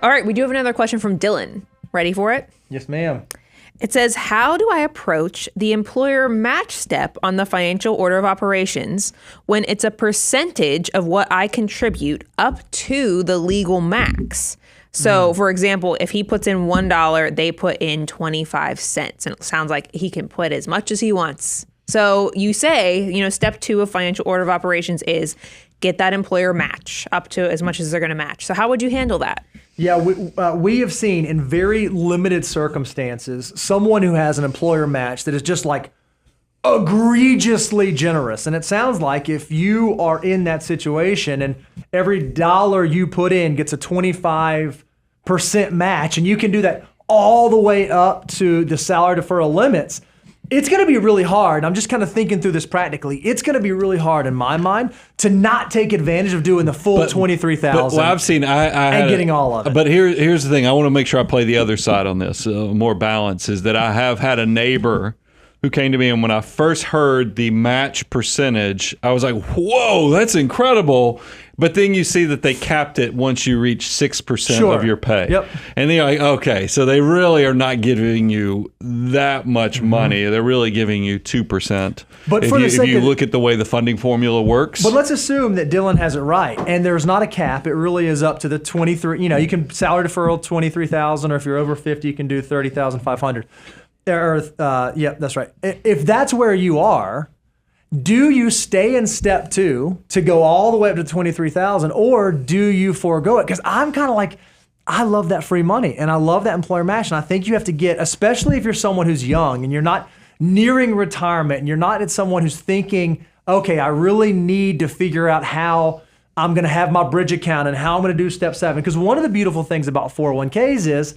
All right, we do have another question from Dylan. Ready for it? Yes, ma'am. It says, how do I approach the employer match step on the financial order of operations when it's a percentage of what I contribute up to the legal max? So, for example, if he puts in $1, they put in 25 cents. And it sounds like he can put as much as he wants. So you say, step 2 of financial order of operations is get that employer match up to as much as they're going to match. So how would you handle that? Yeah, we have seen in very limited circumstances someone who has an employer match that is just like egregiously generous. And it sounds like if you are in that situation and every dollar you put in gets a 25% match, and you can do that all the way up to the salary deferral limits, it's going to be really hard. I'm just kind of thinking through this practically. It's going to be really hard in my mind to not take advantage of doing the full $23,000. Well, I've seen and getting all of it. But here's the thing. I want to make sure I play the other side on this. More balance is that I have had a neighbor who came to me, and when I first heard the match percentage, I was like, "Whoa, that's incredible!" But then you see that they capped it once you reach 6% of your pay. Yep. And then you're like, okay, so they really are not giving you that much money. They're really giving you 2%. But if you look at the way the funding formula works. But let's assume that Dylan has it right, and there's not a cap. It really is up to the 23. You can salary deferral 23,000, or if you're over 50, you can do 30,500. Yeah, that's right. If that's where you are, do you stay in step 2 to go all the way up to 23,000, or do you forego it? Because I'm kind of like, I love that free money and I love that employer match, and I think you have to get, especially if you're someone who's young and you're not nearing retirement and you're not someone who's thinking, okay, I really need to figure out how I'm going to have my bridge account and how I'm going to do step 7. Because one of the beautiful things about 401ks is,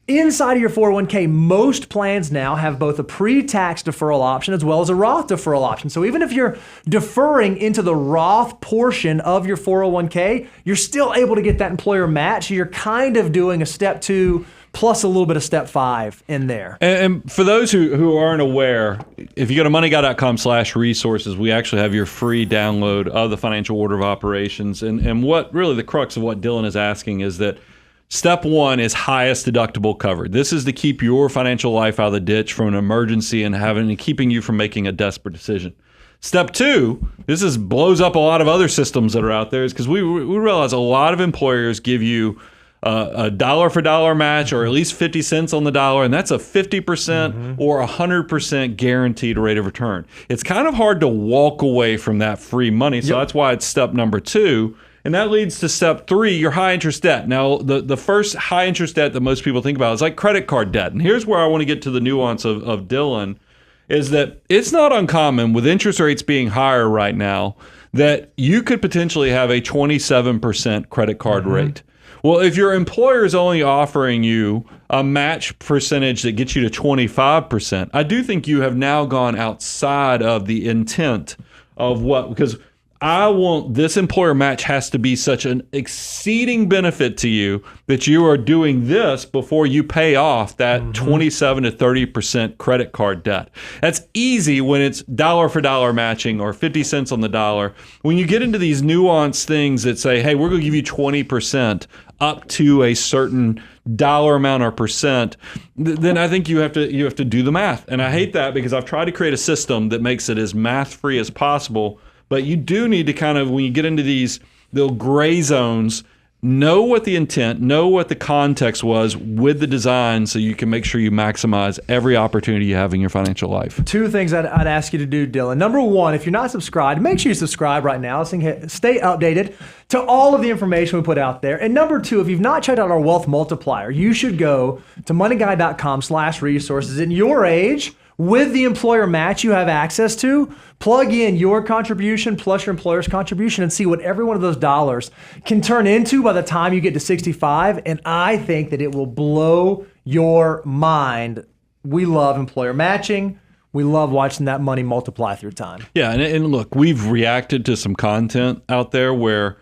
inside of your 401k, most plans now have both a pre-tax deferral option as well as a Roth deferral option. So even if you're deferring into the Roth portion of your 401k, you're still able to get that employer match. You're kind of doing a step 2 plus a little bit of step 5 in there. And for those who aren't aware, if you go to moneyguy.com/resources, we actually have your free download of the financial order of operations. And what really the crux of what Dylan is asking is that step 1 is highest deductible cover. This is to keep your financial life out of the ditch from an emergency and keeping you from making a desperate decision. Step 2, this blows up a lot of other systems that are out there, is because we realize a lot of employers give you a dollar for dollar match, or at least 50 cents on the dollar, and that's a 50% or 100% guaranteed rate of return. It's kind of hard to walk away from that free money, so that's why it's step number 2. And that leads to step 3, your high interest debt. Now, the first high interest debt that most people think about is like credit card debt. And here's where I want to get to the nuance of Dylan, is that it's not uncommon with interest rates being higher right now that you could potentially have a 27% credit card rate. Well, if your employer is only offering you a match percentage that gets you to 25%, I do think you have now gone outside of the intent of because I want this employer match has to be such an exceeding benefit to you that you are doing this before you pay off that 27 to 30% credit card debt. That's easy when it's dollar for dollar matching or 50 cents on the dollar. When you get into these nuanced things that say, hey, we're going to give you 20% up to a certain dollar amount or percent, then I think you have to do the math. And I hate that because I've tried to create a system that makes it as math free as possible. But you do need to kind of, when you get into these little gray zones, know what the intent, know what the context was with the design so you can make sure you maximize every opportunity you have in your financial life. 2 things I'd ask you to do, Dylan. Number 1, if you're not subscribed, make sure you subscribe right now. Stay updated to all of the information we put out there. And number 2, if you've not checked out our wealth multiplier, you should go to moneyguy.com/resources. In your age, with the employer match you have access to, plug in your contribution plus your employer's contribution and see what every one of those dollars can turn into by the time you get to 65. And I think that it will blow your mind. We love employer matching. We love watching that money multiply through time. Yeah, and look, we've reacted to some content out there where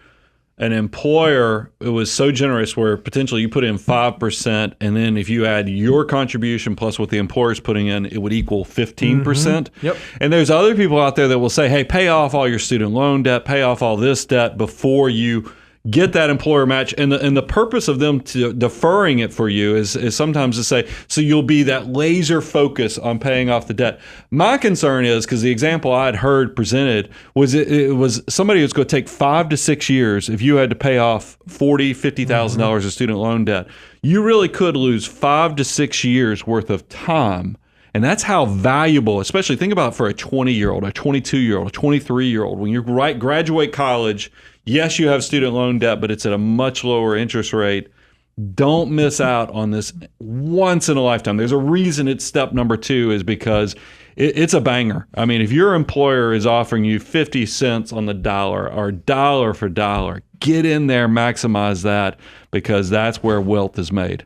an employer, it was so generous where potentially you put in 5%, and then if you add your contribution plus what the employer's putting in, it would equal 15%. Yep. And there's other people out there that will say, hey, pay off all your student loan debt, pay off all this debt before you get that employer match. And the purpose of them deferring it for you is sometimes to say, so you'll be that laser focus on paying off the debt. My concern is, because the example I'd heard presented was it was somebody who's going to take 5 to 6 years if you had to pay off $40,000, $50,000 of student loan debt. You really could lose 5 to 6 years worth of time. And that's how valuable, especially think about for a 20-year-old, a 22-year-old, a 23-year-old. When you graduate college, yes, you have student loan debt, but it's at a much lower interest rate. Don't miss out on this once in a lifetime. There's a reason it's step number 2 is because it's a banger. I mean, if your employer is offering you 50 cents on the dollar or dollar for dollar, get in there, maximize that, because that's where wealth is made.